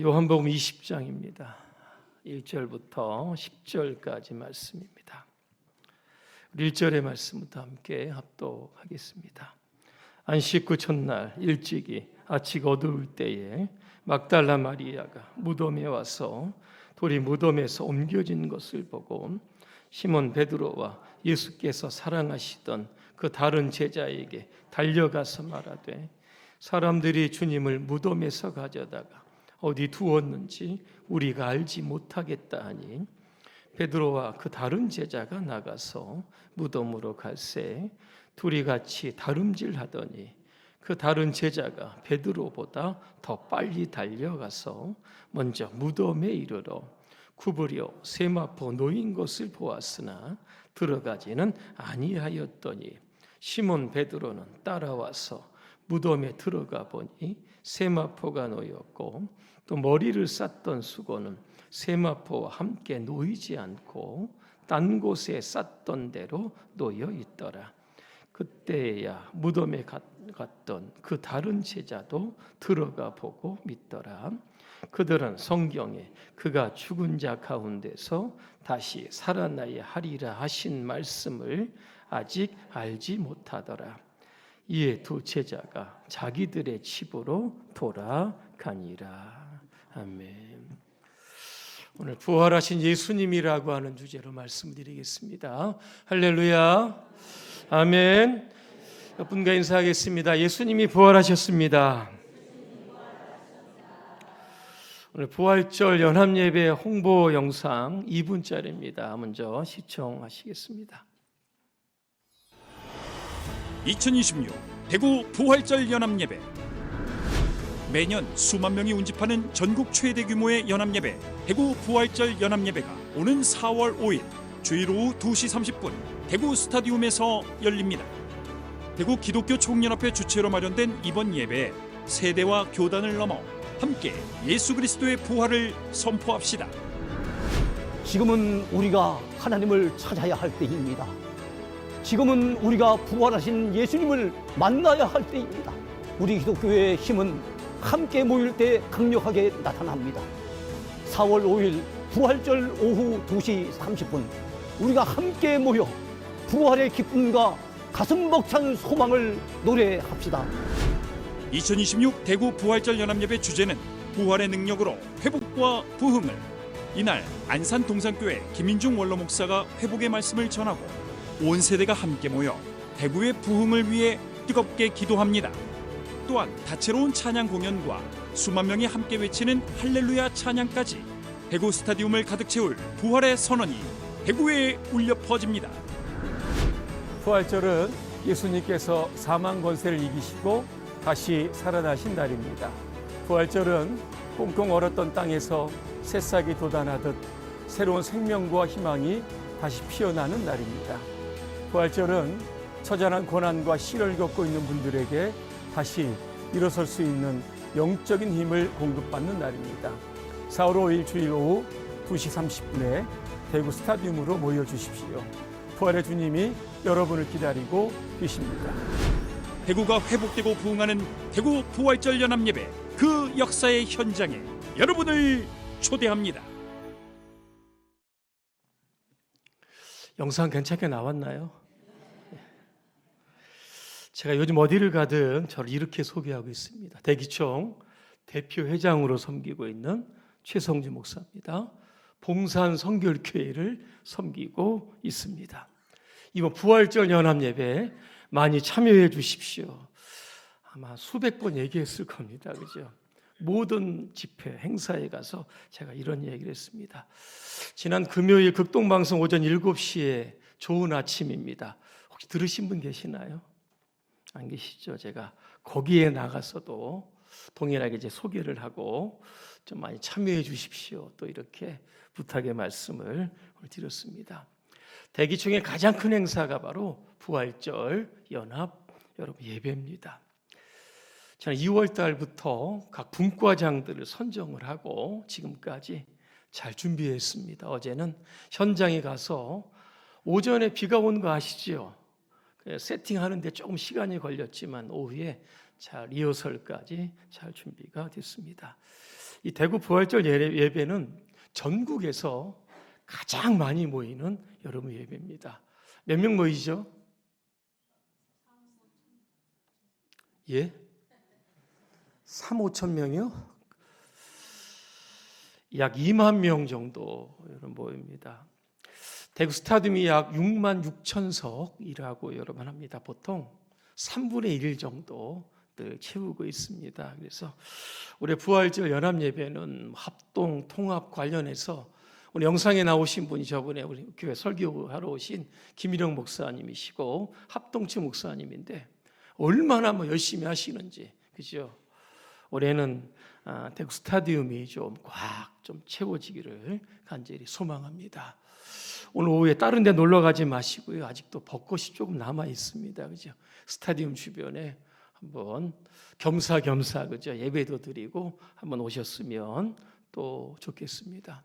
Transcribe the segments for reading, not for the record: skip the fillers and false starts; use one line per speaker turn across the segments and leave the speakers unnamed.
요한복음 20장입니다. 1절부터 10절까지 말씀입니다. 1절의 말씀부터 함께 합독하겠습니다. 안식 후 첫날 일찍이 아직 어두울 때에 막달라 마리아가 무덤에 와서 돌이 무덤에서 옮겨진 것을 보고 시몬 베드로와 예수께서 사랑하시던 그 다른 제자에게 달려가서 말하되 사람들이 주님을 무덤에서 가져다가 어디 두었는지 우리가 알지 못하겠다 하니 베드로와 그 다른 제자가 나가서 무덤으로 갈새 둘이 같이 다름질하더니 그 다른 제자가 베드로보다 더 빨리 달려가서 먼저 무덤에 이르러 구부려 세마포 놓인 것을 보았으나 들어가지는 아니하였더니 시몬 베드로는 따라와서 무덤에 들어가 보니 세마포가 놓였고 또 머리를 쌌던 수건은 세마포와 함께 놓이지 않고 딴 곳에 쌌던 대로 놓여 있더라. 그때야 무덤에 갔던 그 다른 제자도 들어가 보고 믿더라. 그들은 성경에 그가 죽은 자 가운데서 다시 살아나야 하리라 하신 말씀을 아직 알지 못하더라. 이에 두 제자가 자기들의 집으로 돌아가니라. 아멘. 오늘 부활하신 예수님이라고 하는 주제로 말씀드리겠습니다. 할렐루야. 아멘. 여러분과 인사하겠습니다. 예수님이 부활하셨습니다. 오늘 부활절 연합예배 홍보 영상 2분짜리입니다. 먼저 시청하시겠습니다.
2026 대구 부활절 연합예배. 매년 수만 명이 운집하는 전국 최대 규모의 연합예배 대구 부활절 연합예배가 오는 4월 5일 주일 오후 2시 30분 대구 스타디움에서 열립니다. 대구 기독교 총연합회 주최로 마련된 이번 예배에 세대와 교단을 넘어 함께 예수 그리스도의 부활을 선포합시다.
지금은 우리가 하나님을 찾아야 할 때입니다. 지금은 우리가 부활하신 예수님을 만나야 할 때입니다. 우리 기독교의 힘은 함께 모일 때 강력하게 나타납니다. 4월 5일 부활절 오후 2시 30분 우리가 함께 모여 부활의 기쁨과 가슴 벅찬 소망을 노래합시다.
2026 대구 부활절 연합예배 주제는 부활의 능력으로 회복과 부흥을. 이날 안산 동산교회 김인중 원로 목사가 회복의 말씀을 전하고 온 세대가 함께 모여 대구의 부흥을 위해 뜨겁게 기도합니다. 또한 다채로운 찬양 공연과 수만 명이 함께 외치는 할렐루야 찬양까지 대구 스타디움을 가득 채울 부활의 선언이 대구에 울려 퍼집니다.
부활절은 예수님께서 사망 권세를 이기시고 다시 살아나신 날입니다. 부활절은 꽁꽁 얼었던 땅에서 새싹이 돋아나듯 새로운 생명과 희망이 다시 피어나는 날입니다. 부활절은 처절한 고난과 시련을 겪고 있는 분들에게 다시 일어설 수 있는 영적인 힘을 공급받는 날입니다. 4월 5일 주일 오후 2시 30분에 대구 스타디움으로 모여주십시오. 부활의 주님이 여러분을 기다리고 계십니다.
대구가 회복되고 부흥하는 대구 부활절 연합예배 그 역사의 현장에 여러분을 초대합니다.
영상 괜찮게 나왔나요? 제가 요즘 어디를 가든 저를 이렇게 소개하고 있습니다. 대기총 대표 회장으로 섬기고 있는 최성주 목사입니다. 봉산 성결교회를 섬기고 있습니다. 이번 부활절 연합예배 많이 참여해 주십시오. 아마 수백 번 얘기했을 겁니다. 그죠? 모든 집회, 행사에 가서 제가 이런 얘기를 했습니다. 지난 금요일 극동방송 오전 7시에 좋은 아침입니다. 혹시 들으신 분 계시나요? 안 계시죠? 제가 거기에 나가서도 동일하게 이제 소개를 하고 좀 많이 참여해 주십시오. 또 이렇게 부탁의 말씀을 드렸습니다. 대기총의 가장 큰 행사가 바로 부활절 연합 여러분 예배입니다. 저는 2월 달부터 각 분과장들을 선정을 하고 지금까지 잘 준비했습니다. 어제는 현장에 가서 오전에 비가 온 거 아시죠? 세팅하는데 조금 시간이 걸렸지만 오후에 잘 리허설까지 잘 준비가 됐습니다. 이 대구 부활절 예배는 전국에서 가장 많이 모이는 여러분 예배입니다. 몇 명 모이죠? 예? 3, 5천 명이요? 약 2만 명 정도 여러분 모입니다. 대구 스타디움이 약 6만 6천석이라고 여러분 합니다. 보통 3분의 1 정도를 채우고 있습니다. 그래서 올해 부활절 연합예배는 합동, 통합 관련해서 오늘 영상에 나오신 분이 저번에 우리 교회 설교하러 오신 김일영 목사님이시고 합동체 목사님인데 얼마나 열심히 하시는지, 그죠? 올해는 대구 스타디움이 좀 꽉 좀 채워지기를 간절히 소망합니다. 오늘 오후에 다른 데 놀러 가지 마시고요. 아직도 벚꽃이 조금 남아 있습니다. 그죠? 스타디움 주변에 한번 겸사겸사, 그죠? 예배도 드리고 한번 오셨으면 또 좋겠습니다.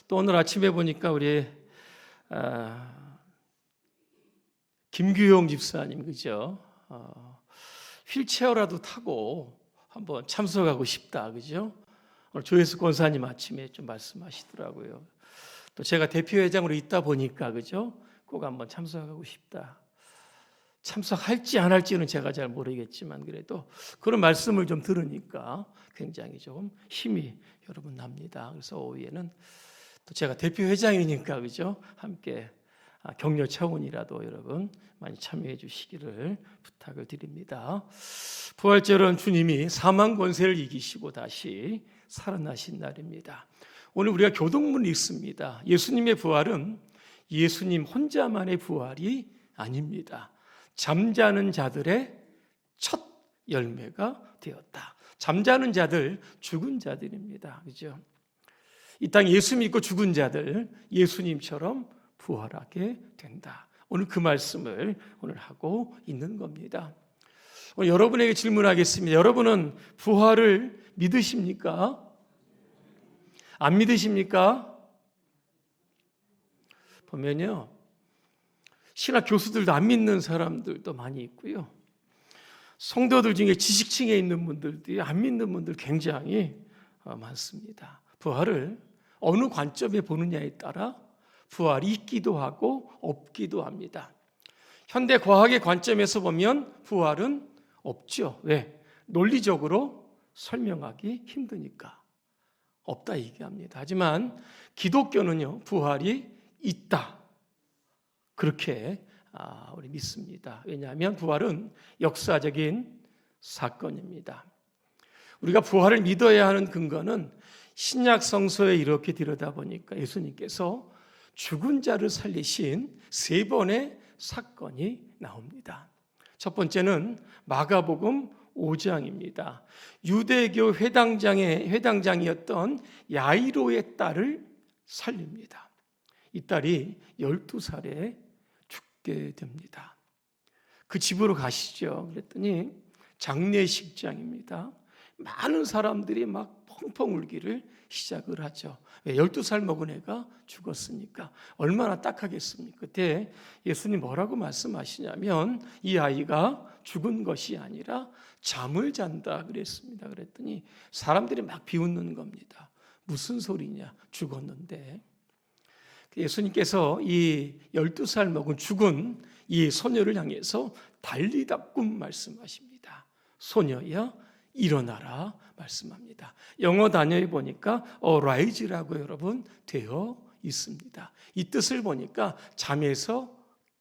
또 오늘 아침에 보니까 우리 김규용 집사님, 그죠? 휠체어라도 타고 한번 참석하고 싶다, 그죠? 오늘 조혜수 권사님 아침에 좀 말씀하시더라고요. 또 제가 대표회장으로 있다 보니까, 그죠? 꼭 한번 참석하고 싶다. 참석할지 안 할지는 제가 잘 모르겠지만 그래도 그런 말씀을 좀 들으니까 굉장히 좀 힘이 여러분 납니다. 그래서 오후에는 또 제가 대표회장이니까, 그죠? 함께 격려 차원이라도 여러분 많이 참여해 주시기를 부탁을 드립니다. 부활절은 주님이 사망 권세를 이기시고 다시 살아나신 날입니다. 오늘 우리가 교동문을 읽습니다. 예수님의 부활은 예수님 혼자만의 부활이 아닙니다. 잠자는 자들의 첫 열매가 되었다. 잠자는 자들, 죽은 자들입니다. 그죠? 이 땅에 예수 믿고 죽은 자들, 예수님처럼 부활하게 된다. 오늘 그 말씀을 오늘 하고 있는 겁니다. 오늘 여러분에게 질문하겠습니다. 여러분은 부활을 믿으십니까? 안 믿으십니까? 보면요, 신학 교수들도 안 믿는 사람들도 많이 있고요. 성도들 중에 지식층에 있는 분들도 안 믿는 분들 굉장히 많습니다. 부활을 어느 관점에 보느냐에 따라 부활이 있기도 하고 없기도 합니다. 현대 과학의 관점에서 보면 부활은 없죠. 왜? 논리적으로 설명하기 힘드니까 없다 얘기합니다. 하지만 기독교는요, 부활이 있다, 그렇게 우리 믿습니다. 왜냐하면 부활은 역사적인 사건입니다. 우리가 부활을 믿어야 하는 근거는 신약 성서에 이렇게 들여다보니까 예수님께서 죽은 자를 살리신 3번의 사건이 나옵니다. 첫 번째는 마가복음 5장입니다. 유대교 회당장이었던 야이로의 딸을 살립니다. 이 딸이 12살에 죽게 됩니다. 그 집으로 가시죠. 그랬더니 장례식장입니다. 많은 사람들이 막 펑펑 울기를 시작을 하죠. 왜? 12살 먹은 애가 죽었으니까 얼마나 딱하겠습니까? 그때 예수님 뭐라고 말씀하시냐면 이 아이가 죽은 것이 아니라 잠을 잔다 그랬습니다. 그랬더니 사람들이 막 비웃는 겁니다. 무슨 소리냐, 죽었는데. 예수님께서 이 12살 먹은 죽은 이 소녀를 향해서 달리다꿈 말씀하십니다. 소녀야 일어나라 말씀합니다. 영어 단어에 보니까 arise라고 여러분 되어 있습니다. 이 뜻을 보니까 잠에서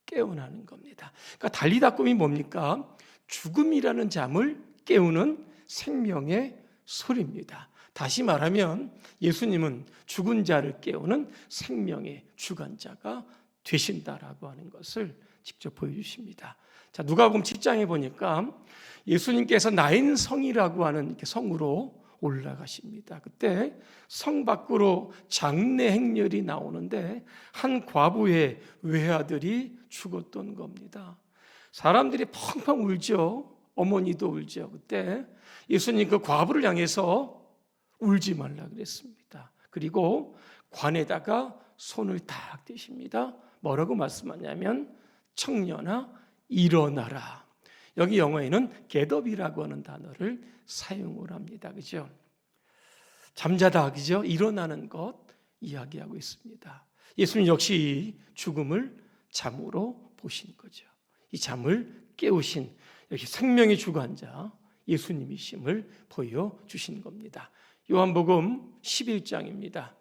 깨어나는 겁니다. 그러니까 달리다꿈이 뭡니까? 죽음이라는 잠을 깨우는 생명의 소리입니다. 다시 말하면 예수님은 죽은 자를 깨우는 생명의 주관자가 되신다라고 하는 것을 직접 보여주십니다. 자, 누가복음 7장에 보니까 예수님께서 나인 성이라고 하는 이렇게 성으로 올라가십니다. 그때 성 밖으로 장례 행렬이 나오는데 한 과부의 외아들이 죽었던 겁니다. 사람들이 펑펑 울죠. 어머니도 울죠. 그때 예수님 그 과부를 향해서 울지 말라 그랬습니다. 그리고 관에다가 손을 딱 대십니다. 뭐라고 말씀하냐면 청년아 일어나라. 여기 영어에는 get up이라고 하는 단어를 사용을 합니다. 그죠? 잠자다 그죠? 일어나는 것 이야기하고 있습니다. 예수님 역시 죽음을 잠으로 보신 거죠. 이 잠을 깨우신 역시 생명의 주관자 예수님이심을 보여주신 겁니다. 요한복음 11장입니다.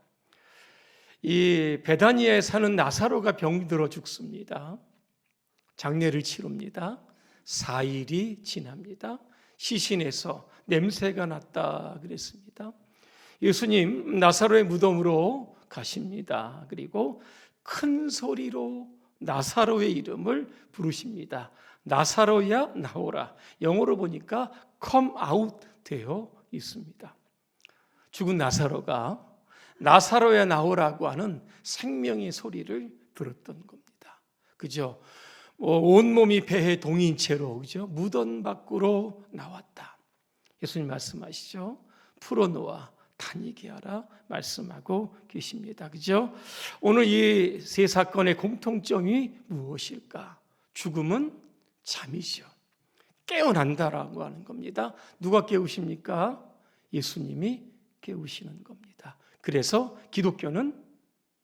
이 베다니아에 사는 나사로가 병들어 죽습니다. 장례를 치릅니다. 4일이 지납니다. 시신에서 냄새가 났다 그랬습니다. 예수님 나사로의 무덤으로 가십니다. 그리고 큰 소리로 나사로의 이름을 부르십니다. 나사로야 나오라. 영어로 보니까 come out 되어 있습니다. 죽은 나사로가 나사로야 나오라고 하는 생명의 소리를 들었던 겁니다. 그죠? 온몸이 배에 동인 채로 그죠? 무덤 밖으로 나왔다. 예수님 말씀하시죠? 풀어놓아 다니게 하라 말씀하고 계십니다. 그죠? 오늘 이 세 사건의 공통점이 무엇일까? 죽음은 잠이죠. 깨어난다라고 하는 겁니다. 누가 깨우십니까? 예수님이 깨우시는 겁니다. 그래서 기독교는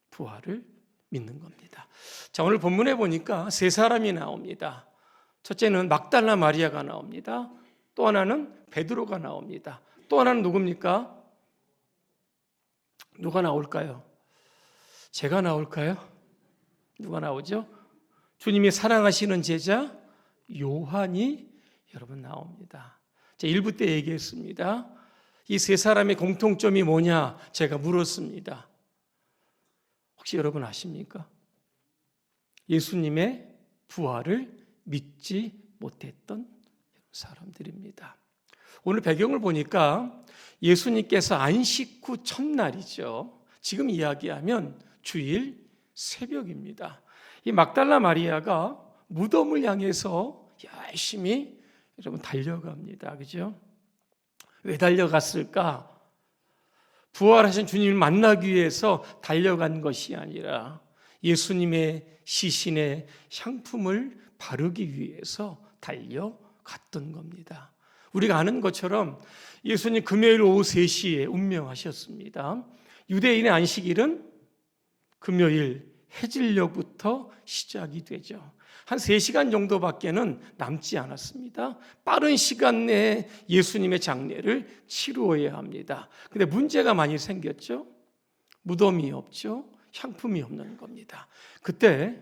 부활을 믿는 겁니다. 자, 오늘 본문에 보니까 세 사람이 나옵니다. 첫째는 막달라 마리아가 나옵니다. 또 하나는 베드로가 나옵니다. 또 하나는 누굽니까? 누가 나올까요? 제가 나올까요? 누가 나오죠? 주님이 사랑하시는 제자 요한이 여러분 나옵니다. 제 1부 때 얘기했습니다. 이 세 사람의 공통점이 뭐냐? 제가 물었습니다. 혹시 여러분 아십니까? 예수님의 부활을 믿지 못했던 사람들입니다. 오늘 배경을 보니까 예수님께서 안식 후 첫날이죠. 지금 이야기하면 주일 새벽입니다. 이 막달라 마리아가 무덤을 향해서 열심히 여러분 달려갑니다. 그죠? 왜 달려갔을까? 부활하신 주님을 만나기 위해서 달려간 것이 아니라 예수님의 시신에 향품을 바르기 위해서 달려갔던 겁니다. 우리가 아는 것처럼 예수님 금요일 오후 3시에 운명하셨습니다. 유대인의 안식일은 금요일 해질녘부터 시작이 되죠. 한 3시간 정도밖에는 남지 않았습니다. 빠른 시간 내에 예수님의 장례를 치루어야 합니다. 근데 문제가 많이 생겼죠. 무덤이 없죠. 향품이 없는 겁니다. 그때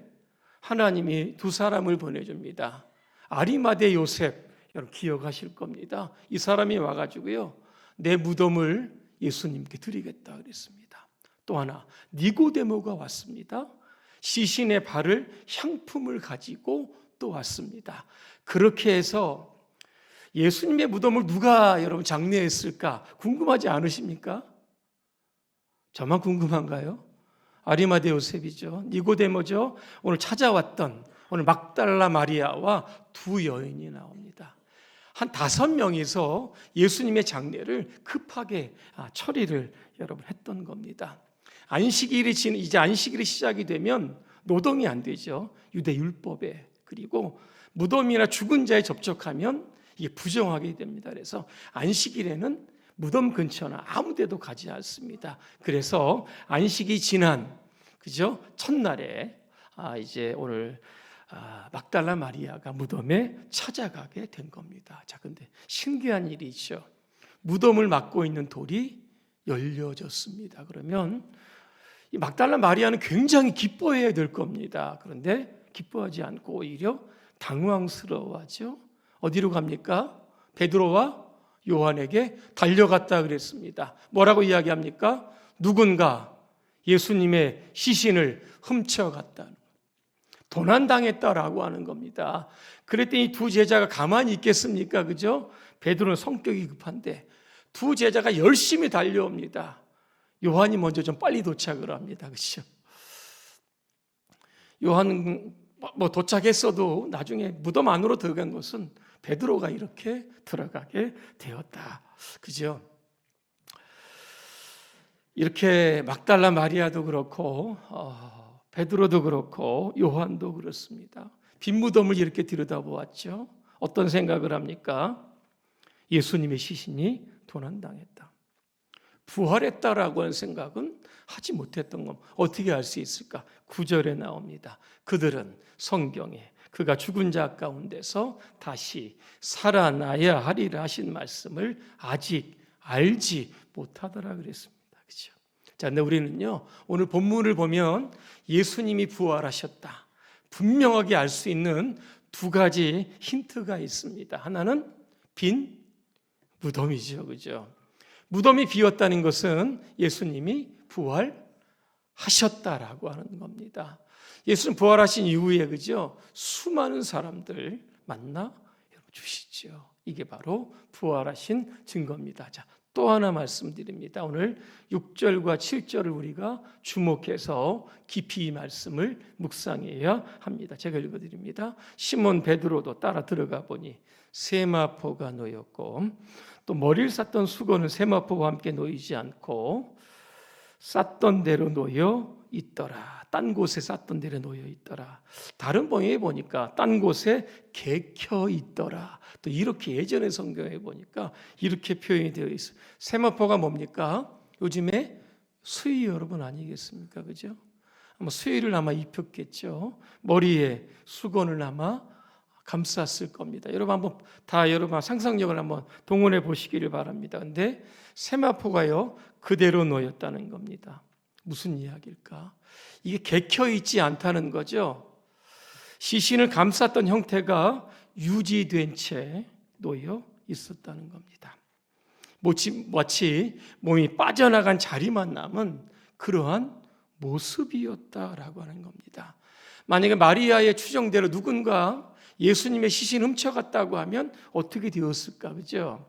하나님이 두 사람을 보내줍니다. 아리마대 요셉, 여러분 기억하실 겁니다. 이 사람이 와가지고요, 내 무덤을 예수님께 드리겠다 그랬습니다. 또 하나 니고데모가 왔습니다. 시신의 발을 향품을 가지고 또 왔습니다. 그렇게 해서 예수님의 무덤을 누가 여러분 장례했을까 궁금하지 않으십니까? 저만 궁금한가요? 아리마대 요셉이죠. 니고데모죠. 오늘 찾아왔던 오늘 막달라 마리아와 두 여인이 나옵니다. 한 5명이서 예수님의 장례를 급하게 처리를 여러분 했던 겁니다. 이제 안식일이 시작이 되면 노동이 안 되죠. 유대 율법에. 그리고 무덤이나 죽은 자에 접촉하면 이게 부정하게 됩니다. 그래서 안식일에는 무덤 근처나 아무 데도 가지 않습니다. 그래서 안식이 지난 그죠? 첫날에 이제 오늘 막달라 마리아가 무덤에 찾아가게 된 겁니다. 자, 근데 신기한 일이 있죠. 무덤을 막고 있는 돌이 열려졌습니다. 그러면 이 막달라 마리아는 굉장히 기뻐해야 될 겁니다. 그런데 기뻐하지 않고 오히려 당황스러워하죠. 어디로 갑니까? 베드로와 요한에게 달려갔다 그랬습니다. 뭐라고 이야기합니까? 누군가 예수님의 시신을 훔쳐갔다. 도난당했다라고 하는 겁니다. 그랬더니 두 제자가 가만히 있겠습니까? 그죠? 베드로는 성격이 급한데 두 제자가 열심히 달려옵니다. 요한이 먼저 좀 빨리 도착을 합니다. 그렇죠? 요한은 도착했어도 나중에 무덤 안으로 들어간 것은 베드로가 이렇게 들어가게 되었다. 그죠? 이렇게 막달라 마리아도 그렇고 베드로도 그렇고 요한도 그렇습니다. 빈 무덤을 이렇게 들여다보았죠. 어떤 생각을 합니까? 예수님의 시신이 도난당했다. 부활했다라고 하는 생각은 하지 못했던 것. 어떻게 알 수 있을까? 9절에 나옵니다. 그들은 성경에 그가 죽은 자 가운데서 다시 살아나야 하리라 하신 말씀을 아직 알지 못하더라 그랬습니다. 그렇죠? 자, 근데 우리는요, 오늘 본문을 보면 예수님이 부활하셨다. 분명하게 알 수 있는 두 가지 힌트가 있습니다. 하나는 빈 무덤이죠. 그죠? 무덤이 비었다는 것은 예수님이 부활하셨다라고 하는 겁니다. 예수님 부활하신 이후에, 그죠? 수많은 사람들 만나 주시죠. 이게 바로 부활하신 증거입니다. 자, 또 하나 말씀드립니다. 오늘 6절과 7절을 우리가 주목해서 깊이 이 말씀을 묵상해야 합니다. 제가 읽어드립니다. 시몬 베드로도 따라 들어가 보니 세마포가 놓였고 또 머리를 쌌던 수건은 세마포와 함께 놓이지 않고 쌌던 대로 놓여 있더라. 딴 곳에 쌌던 대로 놓여 있더라. 다른 번역에 보니까 딴 곳에 개켜 있더라. 또 이렇게 예전의 성경에 보니까 이렇게 표현이 되어 있어요. 세마포가 뭡니까? 요즘에 수의 여러분 아니겠습니까? 그죠? 아마 수의를 아마 입혔겠죠. 머리에 수건을 아마 감쌌을 겁니다. 여러분 여러분 상상력을 한번 동원해 보시기를 바랍니다. 근데 세마포가요 그대로 놓였다는 겁니다. 무슨 이야기일까? 이게 개켜 있지 않다는 거죠. 시신을 감쌌던 형태가 유지된 채 놓여 있었다는 겁니다. 마치 몸이 빠져나간 자리만 남은 그러한 모습이었다라고 하는 겁니다. 만약에 마리아의 추정대로 누군가 예수님의 시신을 훔쳐갔다고 하면 어떻게 되었을까? 그죠?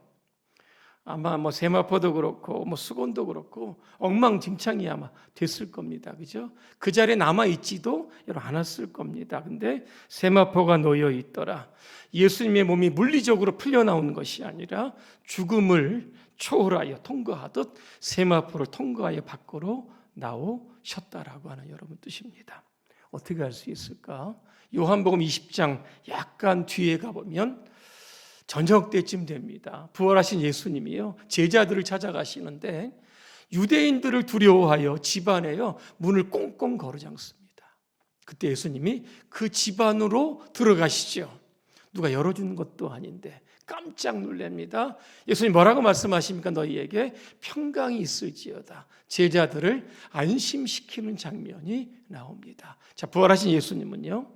아마 세마포도 그렇고 수건도 그렇고 엉망진창이 아마 됐을 겁니다. 그죠? 그 자리에 남아있지도 않았을 겁니다. 근데 세마포가 놓여 있더라. 예수님의 몸이 물리적으로 풀려나온 것이 아니라 죽음을 초월하여 통과하듯 세마포를 통과하여 밖으로 나오셨다라고 하는 여러분 뜻입니다. 어떻게 알 수 있을까? 요한복음 20장 약간 뒤에 가보면 저녁 때쯤 됩니다. 부활하신 예수님이요 제자들을 찾아가시는데 유대인들을 두려워하여 집안에요 문을 꽁꽁 걸어 잠습니다. 그때 예수님이 그 집 안으로 들어가시죠. 누가 열어주는 것도 아닌데 깜짝 놀랍니다. 예수님 뭐라고 말씀하십니까? 너희에게 평강이 있을지어다. 제자들을 안심시키는 장면이 나옵니다. 자, 부활하신 예수님은요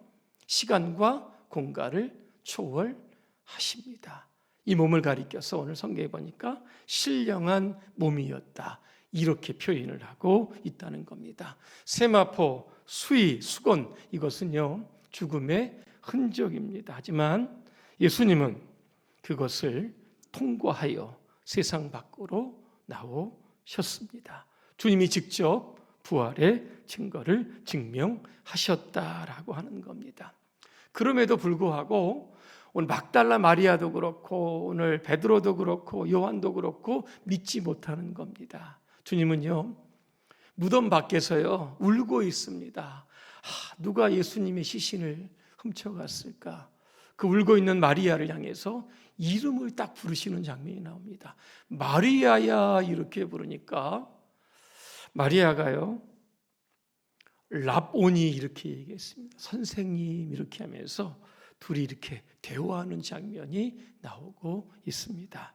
시간과 공간을 초월하십니다. 이 몸을 가리켜서 오늘 성경에 보니까 신령한 몸이었다. 이렇게 표현을 하고 있다는 겁니다. 세마포, 수의, 수건 이것은요 죽음의 흔적입니다. 하지만 예수님은 그것을 통과하여 세상 밖으로 나오셨습니다. 주님이 직접 부활의 증거를 증명하셨다라고 하는 겁니다. 그럼에도 불구하고 오늘 막달라 마리아도 그렇고 오늘 베드로도 그렇고 요한도 그렇고 믿지 못하는 겁니다. 주님은요 무덤 밖에서요 울고 있습니다. 누가 예수님의 시신을 훔쳐갔을까? 그 울고 있는 마리아를 향해서 이름을 딱 부르시는 장면이 나옵니다. 마리아야 이렇게 부르니까 마리아가요 랍오니 이렇게 얘기했습니다. 선생님 이렇게 하면서 둘이 이렇게 대화하는 장면이 나오고 있습니다.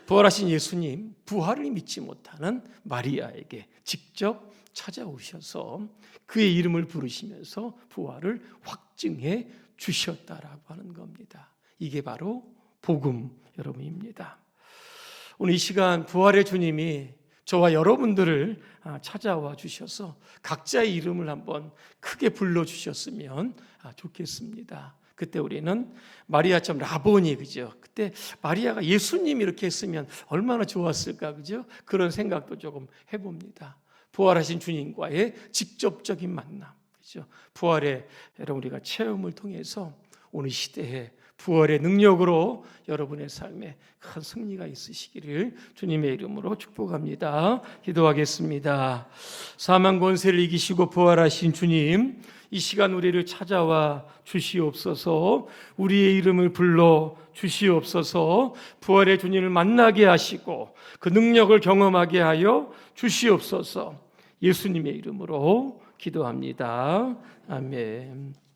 부활하신 예수님, 부활을 믿지 못하는 마리아에게 직접 찾아오셔서 그의 이름을 부르시면서 부활을 확증해 주셨다라고 하는 겁니다. 이게 바로 복음 여러분입니다. 오늘 이 시간 부활의 주님이 저와 여러분들을 찾아와 주셔서 각자의 이름을 한번 크게 불러주셨으면 좋겠습니다. 그때 우리는 마리아처럼 라보니, 그죠? 그때 마리아가 예수님 이렇게 했으면 얼마나 좋았을까, 그죠? 그런 생각도 조금 해봅니다. 부활하신 주님과의 직접적인 만남, 그죠? 부활의 여러분 우리가 체험을 통해서 오늘 시대에 부활의 능력으로 여러분의 삶에 큰 승리가 있으시기를 주님의 이름으로 축복합니다. 기도하겠습니다. 사망 권세를 이기시고 부활하신 주님, 이 시간 우리를 찾아와 주시옵소서. 우리의 이름을 불러 주시옵소서. 부활의 주님을 만나게 하시고 그 능력을 경험하게 하여 주시옵소서. 예수님의 이름으로 기도합니다. 아멘.